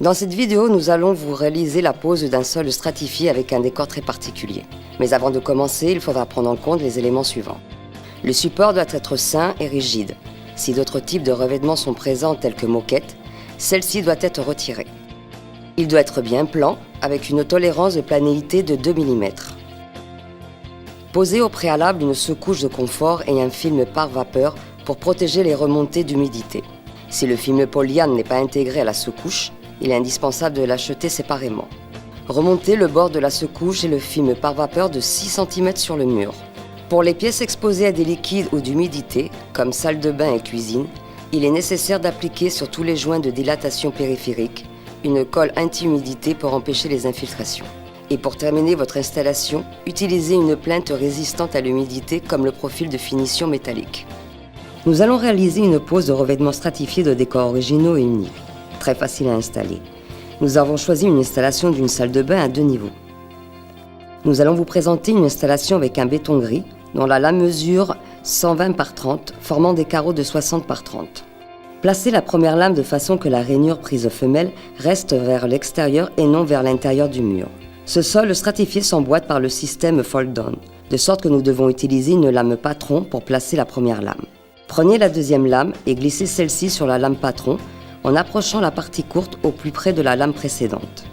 Dans cette vidéo, nous allons vous réaliser la pose d'un sol stratifié avec un décor très particulier. Mais avant de commencer, il faudra prendre en compte les éléments suivants. Le support doit être sain et rigide. Si d'autres types de revêtements sont présents tels que moquette, celle-ci doit être retirée. Il doit être bien plan, avec une tolérance de planéité de 2 mm. Posez au préalable une sous-couche de confort et un film pare-vapeur pour protéger les remontées d'humidité. Si le film polyane n'est pas intégré à la sous-couche, il est indispensable de l'acheter séparément. Remontez le bord de la sous-couche et le film pare-vapeur de 6 cm sur le mur. Pour les pièces exposées à des liquides ou d'humidité, comme salle de bain et cuisine, il est nécessaire d'appliquer sur tous les joints de dilatation périphérique une colle anti-humidité pour empêcher les infiltrations. Et pour terminer votre installation, utilisez une plinthe résistante à l'humidité comme le profil de finition métallique. Nous allons réaliser une pose de revêtements stratifiés de décors originaux et uniques. Très facile à installer. Nous avons choisi une installation d'une salle de bain à 2 niveaux. Nous allons vous présenter une installation avec un béton gris dont la lame mesure 120 par 30, formant des carreaux de 60 par 30. Placez la première lame de façon que la rainure prise femelle reste vers l'extérieur et non vers l'intérieur du mur. Ce sol stratifié s'emboîte par le système fold-down, de sorte que nous devons utiliser une lame patron pour placer la première lame. Prenez la deuxième lame et glissez celle-ci sur la lame patron en approchant la partie courte au plus près de la lame précédente.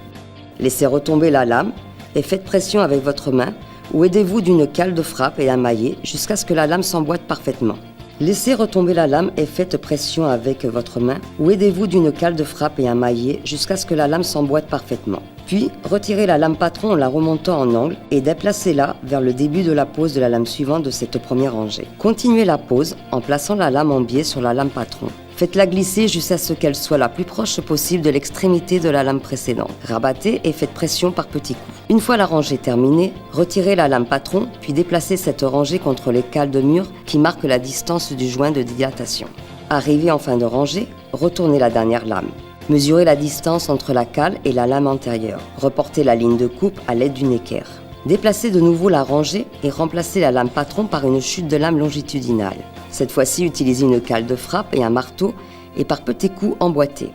Laissez retomber la lame et faites pression avec votre main ou aidez-vous d'une cale de frappe et un maillet jusqu'à ce que la lame s'emboîte parfaitement. Laissez retomber la lame et faites pression avec votre main ou aidez-vous d'une cale de frappe et un maillet jusqu'à ce que la lame s'emboîte parfaitement. Puis, retirez la lame patron en la remontant en angle et déplacez-la vers le début de la pose de la lame suivante de cette première rangée. Continuez la pose en plaçant la lame en biais sur la lame patron. Faites-la glisser jusqu'à ce qu'elle soit la plus proche possible de l'extrémité de la lame précédente. Rabattez et faites pression par petits coups. Une fois la rangée terminée, retirez la lame patron, puis déplacez cette rangée contre les cales de mur qui marquent la distance du joint de dilatation. Arrivé en fin de rangée, retournez la dernière lame. Mesurez la distance entre la cale et la lame antérieure. Reportez la ligne de coupe à l'aide d'une équerre. Déplacez de nouveau la rangée et remplacez la lame patron par une chute de lame longitudinale. Cette fois-ci, utilisez une cale de frappe et un marteau et par petits coups emboîtez.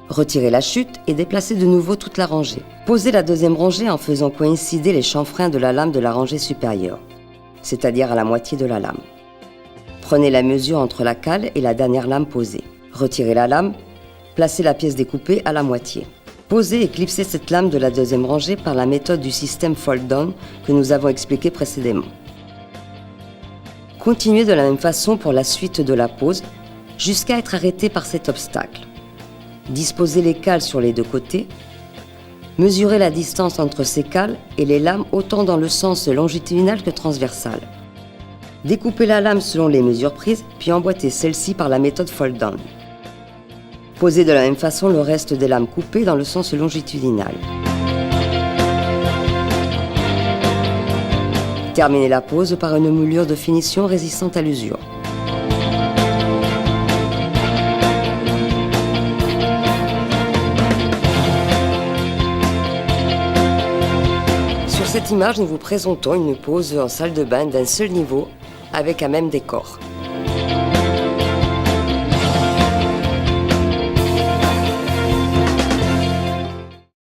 Retirez la chute et déplacez de nouveau toute la rangée. Posez la deuxième rangée en faisant coïncider les chanfreins de la lame de la rangée supérieure, c'est-à-dire à la moitié de la lame. Prenez la mesure entre la cale et la dernière lame posée. Retirez la lame, placez la pièce découpée à la moitié. Posez et clipsez cette lame de la deuxième rangée par la méthode du système fold-down que nous avons expliqué précédemment. Continuez de la même façon pour la suite de la pose, jusqu'à être arrêté par cet obstacle. Disposez les cales sur les deux côtés. Mesurez la distance entre ces cales et les lames autant dans le sens longitudinal que transversal. Découpez la lame selon les mesures prises, puis emboîtez celle-ci par la méthode fold-down. Posez de la même façon le reste des lames coupées dans le sens longitudinal. Terminez la pose par une moulure de finition résistante à l'usure. Sur cette image, nous vous présentons une pose en salle de bain d'un seul niveau avec un même décor.